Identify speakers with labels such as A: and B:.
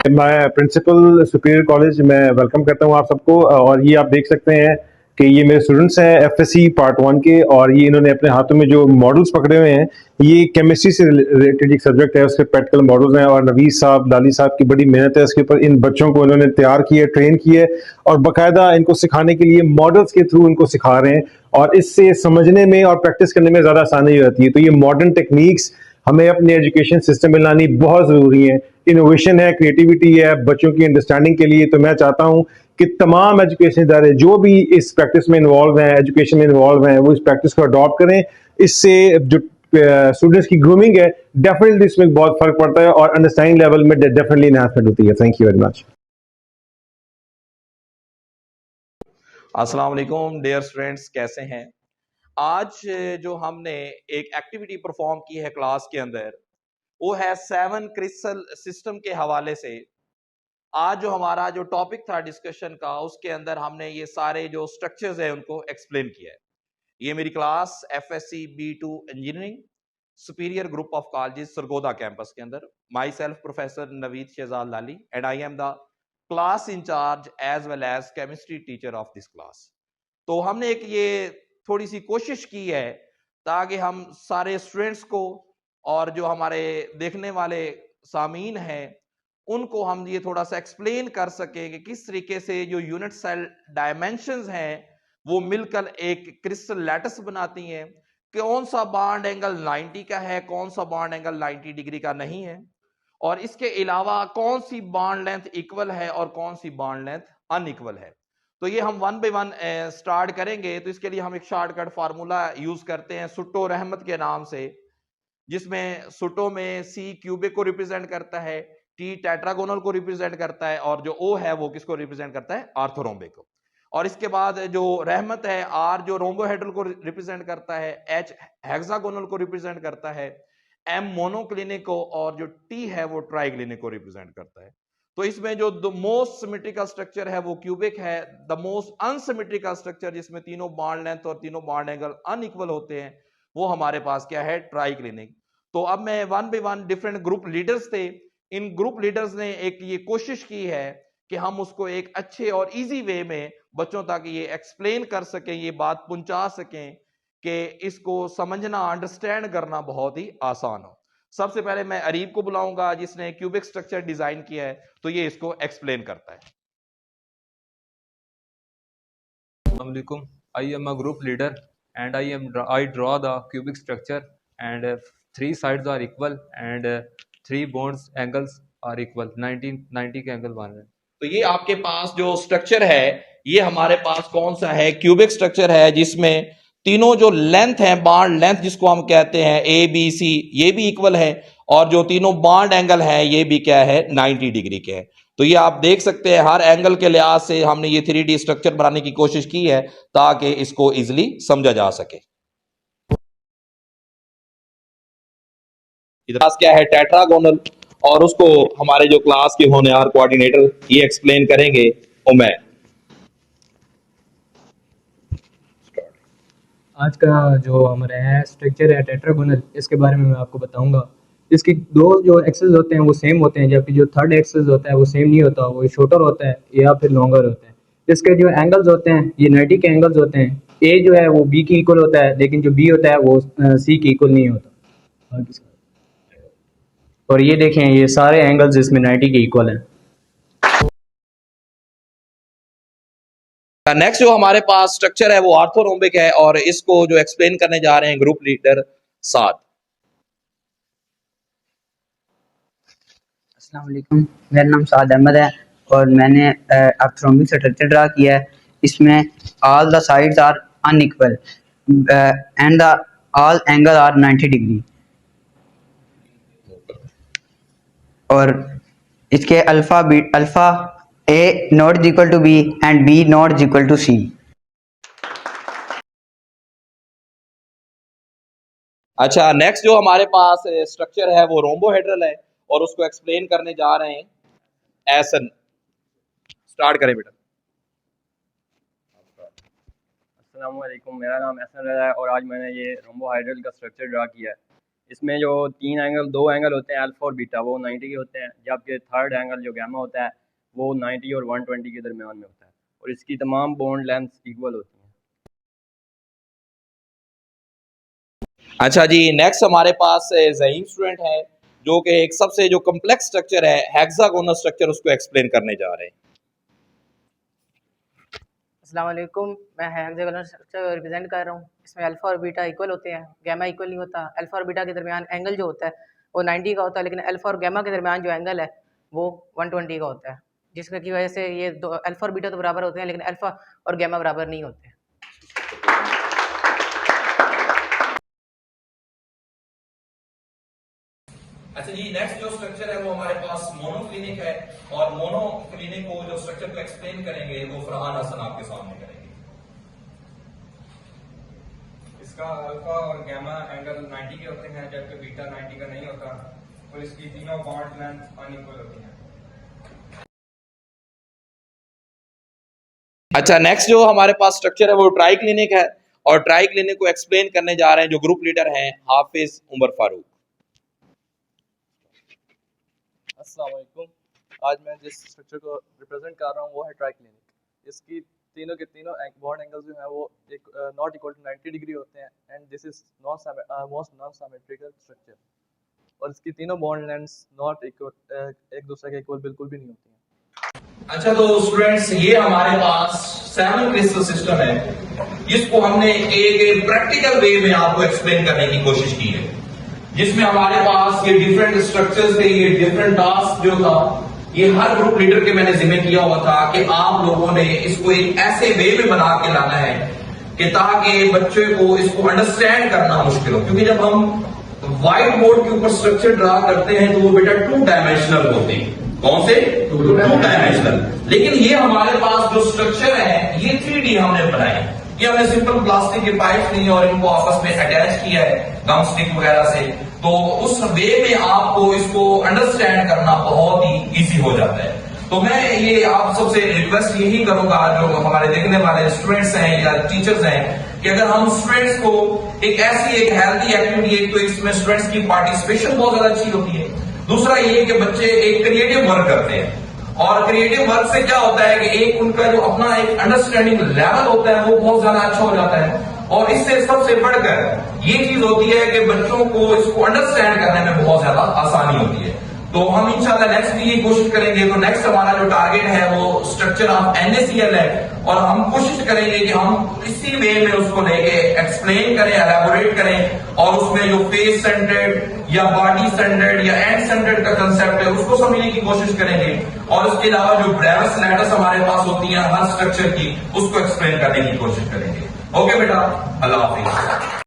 A: मैं principal superior college में welcome करता हूँ आप सबको। और ये आप देख सकते हैं कि ये मेरे स्टूडेंट्स हैं एफएससी पार्ट 1 के, और ये इन्होंने अपने हाथों में जो मॉडल्स पकड़े हुए हैं, ये केमिस्ट्री से रिलेटेड एक सब्जेक्ट है, उसके प्रैक्टिकल मॉडल्स हैं। और नवीद साहब, लाली साहब की बड़ी मेहनत है इसके ऊपर। इन बच्चों को इन्होंने तैयार किया, ट्रेन किया और बाकायदा इनको सिखाने के लिए मॉडल्स के थ्रू इनको सिखा रहे हैं, और इससे समझने में और प्रैक्टिस करने में ज़्यादा आसानी हो जाती है। तो ये मॉडर्न टेक्निक्स हमें अपने एजुकेशन सिस्टम में लानी बहुत ज़रूरी है। इनोवेशन है, क्रिएटिविटी है बच्चों की अंडरस्टैंडिंग के लिए। तो मैं चाहता हूँ कि तमाम एजुकेशन इदारे जो भी इस प्रैक्टिस में इन्वॉल्व हैं, एजुकेशन में इन्वॉल्व हैं, वो इस प्रैक्टिस को अडॉप्ट करें। इससे जो स्टूडेंट्स की ग्रूमिंग है, डेफिनेटली इसमें बहुत फर्क पड़ता है और अंडरस्टैंडिंग लेवल में डेफिनेटली एनहांसमेंट होती है। Thank you very much.
B: अस्सलाम वालेकुम डियर स्टूडेंट्स, कैसे हैं? आज जो हमने एक एक्टिविटी परफॉर्म की है क्लास के अंदर, वो है 7 क्रिस्टल सिस्टम के हवाले से। आज जो हमारा जो टॉपिक था डिस्कशन का, उसके अंदर हमने ये सारे जो स्ट्रक्चर्स है उनको एक्सप्लेन किया है। ये मेरी class FSC B2 engineering superior group of colleges Sargodha campus के अंदर, myself professor Naveed Shahzad Lali and I am the class incharge as well as chemistry teacher of this class. तो हमने एक ये थोड़ी सी कोशिश की है ताकि हम सारे स्टूडेंट्स को और जो हमारे देखने वाले सामीन हैं उनको हम ये थोड़ा सा एक्सप्लेन कर सकें कि किस तरीके से जो यूनिट सेल डायमेंशंस हैं वो मिलकर एक क्रिस्टल लैटिस बनाती हैं। कौन सा बॉन्ड एंगल 90 का है, कौन सा बॉन्ड एंगल 90 डिग्री का नहीं है, और इसके अलावा कौन सी बॉन्ड लेंथ इक्वल है और कौन सी बॉन्ड लेंथ अनइक्वल है। तो ये हम वन बाय वन स्टार्ट करेंगे। तो इसके लिए हम एक शॉर्टकट फार्मूला यूज करते हैं सुट्टो रहमत के नाम से, जिसमें सुट्टो में सी क्यूबिक को रिप्रेजेंट करता है, टी टेट्रागोनल को रिप्रेजेंट करता है, और जो ओ है वो किसको रिप्रेजेंट करता है? आर्थोरोम्बिक को। और इसके बाद जो रहमत है, आर जो रोम्बोहेड्रल को रिप्रेजेंट करता है, एच हेक्सागोनल को रिप्रेजेंट करता है, एम मोनोक्लिनिक को, और जो टी है वो ट्राइक्लिनिक को रिप्रेजेंट करता है। तो इसमें जो द मोस्ट सिमेट्रिकल स्ट्रक्चर है वो क्यूबिक है। द मोस्ट अनसिमेट्रिकल स्ट्रक्चर, जिसमें तीनों बॉन्ड लेंथ और तीनों बॉन्ड एंगल अनइक्वल होते हैं, वो हमारे पास क्या है? ट्राइक्लिनिक। तो अब मैं one by one, different group leaders थे, इन ग्रुप लीडर्स ने एक ये कोशिश की है कि हम उसको एक अच्छे और इजी वे में बच्चों तक ये एक्सप्लेन कर सकें, ये बात पहुंचा सकें कि इसको समझना, अंडरस्टैंड करना बहुत ही आसान हो। सबसे पहले मैं अरीब को बुलाऊंगा जिसने क्यूबिक स्ट्रक्चर डिजाइन किया है, तो ये इसको एक्सप्लेन करता है।
C: Assalamualaikum. I am a group leader and I draw the cubic structure, and three sides are equal, and three bonds angles are equal. 90 के एंगल बन रहे हैं।
B: तो ये आपके पास जो स्ट्रक्चर है, ये हमारे पास कौन सा है? क्यूबिक स्ट्रक्चर है, जिसमें तीनों जो लेंथ है, बॉन्ड लेंथ जिसको हम कहते हैं ए बी सी, ये भी इक्वल है, और जो तीनों बॉन्ड एंगल है ये भी क्या है? 90 डिग्री के हैं। तो ये आप देख सकते हैं, हर एंगल के लिहाज से हमने ये 3D स्ट्रक्चर बनाने की कोशिश की है ताकि इसको इजिली समझा जा सके। इधर क्या है? टेट्रागोनल। और उसको हमारे जो क्लास के होनहार कोऑर्डिनेटर ये एक्सप्लेन करेंगे, उमैर।
D: आज का जो हमारा है स्ट्रक्चर है टेट्रागोनल, इसके बारे में मैं आपको बताऊंगा। इसके दो जो एक्सेस होते हैं वो सेम होते हैं, जबकि जो थर्ड एक्सेस होता है वो सेम नहीं होता, वो शॉर्टर होता है या फिर लॉन्गर होता है। इसके जो एंगल्स होते हैं ये 90 के एंगल्स होते हैं। ए जो है वो बी की इक्वल होता है, लेकिन जो बी होता है वो सी की इक्वल नहीं होता। और ये देखें, ये सारे एंगल्स इसमें 90 के इक्वल हैं।
B: नेक्स्ट जो हमारे पास स्ट्रक्चर है वो आर्थोरोम्बिक है, और इसको जो एक्सप्लेन करने जा रहे हैं ग्रुप लीडर साद।
E: अस्सलाम वालेकुम, मेरा नाम साद अहमद है और मैंने आर्थरोम्बिक स्ट्रक्चर ड्रा किया है। इसमें all the sides are unequal and the all angle are 90 degree, और इसके alpha A not is equal to B and B not is equal to C.
B: अच्छा, नेक्स्ट जो हमारे पास स्ट्रक्चर है वो रोम्बोहेड्रल है, और उसको एक्सप्लेन करने जा रहे हैं एहसन। स्टार्ट करें बेटा।
F: अस्सलामुअलैकुम, मेरा नाम एहसन रज़ा है और आज मैंने ये रोम्बोहाइड्रल का स्ट्रक्चर ड्रा किया है। इसमें जो 2 एंगल होते हैं अल्फा और बीटा वो 90 के होते हैं, जबकि थर्ड एंगल जो गामा होता है वो 90 और 120 के दरमियान में होता है और इसकी तमाम बॉन्ड लेंथ इक्वल होती हैं।
B: अच्छा जी, नेक्स्ट हमारे पास ज़हीम स्टूडेंट है जो कि एक सबसे जो कम्प्लेक्स स्ट्रक्चर है हेक्सागोनल स्ट्रक्चर उसको एक्सप्लेन करने जा रहे हैं।
G: अस्सलाम वालेकुम, मैं हेक्सागोनल स्ट्रक्चर रिप्रेजेंट कर रहा हूँ। इसमें अल्फ़ा और बीटा इक्वल होते हैं, गामा इक्वल नहीं होता। अल्फ़ा और बीटा के दरमियान एंगल जो होता है वो 90 का होता है, लेकिन अल्फ़ा और गामा के दरमियान जो एंगल है वो 120 का होता है, जिसकी वजह से ये दो अल्फ़ा और बीटा तो बराबर होते हैं लेकिन अल्फ़ा और गामा बराबर नहीं होते।
B: अच्छा जी, नेक्स्ट जो स्ट्रक्चर है वो हमारे पास मोनोक्लिनिक है और मोनोक्लिनिक को जो स्ट्रक्चर को एक्सप्लेन करेंगे वो फरहान हसन आपके सामने करेंगे।
H: इसका अल्फा और गामा एंगल 90 के होते हैं जबकि बीटा 90 का नहीं होता और इसकी तीनों बॉन्ड लेंथ अनइक्वल होती हैं।
B: अच्छा, नेक्स्ट जो हमारे पास स्ट्रक्चर है वो ट्राई क्लिनिक है और ट्राई क्लिनिक को एक्सप्लेन करने जा रहे हैं जो ग्रुप लीडर हैं हाफिज उमर फारूक।
I: अस्सलाम वालेकुम, आज मैं जिस स्ट्रक्चर को रिप्रेजेंट कर रहा हूँ वो है ट्राई क्लिनिक। इसकी तीनों के तीनों बॉन्ड एंगल्स जो हैं वो एक नॉट इक्वल टू 90 डिग्री होते हैं and this is most non symmetrical structure और इसकी तीनों बॉन्ड लेंथ्स नॉट इक्वल एक दूसरे के इक्वल बिल्कुल भी नहीं होती हैं।
B: अच्छा, तो स्टूडेंट्स ये हमारे पास 7 क्रिस्टल सिस्टम है जिसको हमने एक प्रैक्टिकल वे में आपको एक्सप्लेन करने की कोशिश की है, जिसमें हमारे पास ये डिफरेंट स्ट्रक्चर्स थे, ये डिफरेंट टास्क जो था ये हर ग्रुप लीडर के मैंने जिम्मे किया हुआ था कि आप लोगों ने इसको एक ऐसे वे में बना के लाना है कि ताकि बच्चे को इसको अंडरस्टैंड करना मुश्किल हो, क्योंकि जब हम व्हाइट बोर्ड के ऊपर स्ट्रक्चर ड्रा करते हैं तो वो बेटा 2 डायमेंशनल होते हैं। कौन से? 2 डायमेंशनल। लेकिन ये हमारे पास जो स्ट्रक्चर है ये 3D हमने बनाए। ये हमने सिंपल प्लास्टिक के पाइप ली और इनको आपस में अटैच किया है गम स्टिक वगैरह से, तो उस वे में आपको इसको अंडरस्टैंड करना बहुत ही इजी हो जाता है। तो मैं ये आप सबसे रिक्वेस्ट यही करूंगा जो हमारे देखने वाले स्टूडेंट्स हैं या टीचर्स हैं कि अगर हम स्टूडेंट्स को एक ऐसी एक हेल्दी एक्टिविटी, एक तो इसमें स्टूडेंट्स की पार्टिसिपेशन बहुत ज्यादा अच्छी होती है, दूसरा ये कि बच्चे एक क्रिएटिव वर्क करते हैं और क्रिएटिव वर्क से क्या होता है कि एक उनका जो अपना एक अंडरस्टैंडिंग लेवल होता है वो बहुत ज्यादा अच्छा हो जाता है और इससे सबसे बढ़कर ये चीज होती है कि बच्चों को इसको अंडरस्टैंड करने में बहुत ज्यादा आसानी होती है। तो हम इंशाल्लाह नेक्स्ट भी ये कोशिश करेंगे। तो नेक्स्ट हमारा जो टारगेट है वो स्ट्रक्चर ऑफ NaCl है और हम कोशिश करेंगे कि हम इसी वे में उसको लेके एक्सप्लेन करें, एलैबोरेट करें और उसमें जो फेस सेंटर्ड या बॉडी सेंटर्ड या एंड सेंटर्ड का कंसेप्ट है उसको समझने की कोशिश करेंगे और उसके अलावा जो ब्रेविस लेटर्स हमारे पास होती है हर स्ट्रक्चर की उसको एक्सप्लेन करने की कोशिश करेंगे। ओके बेटा, अल्लाह हाफिज।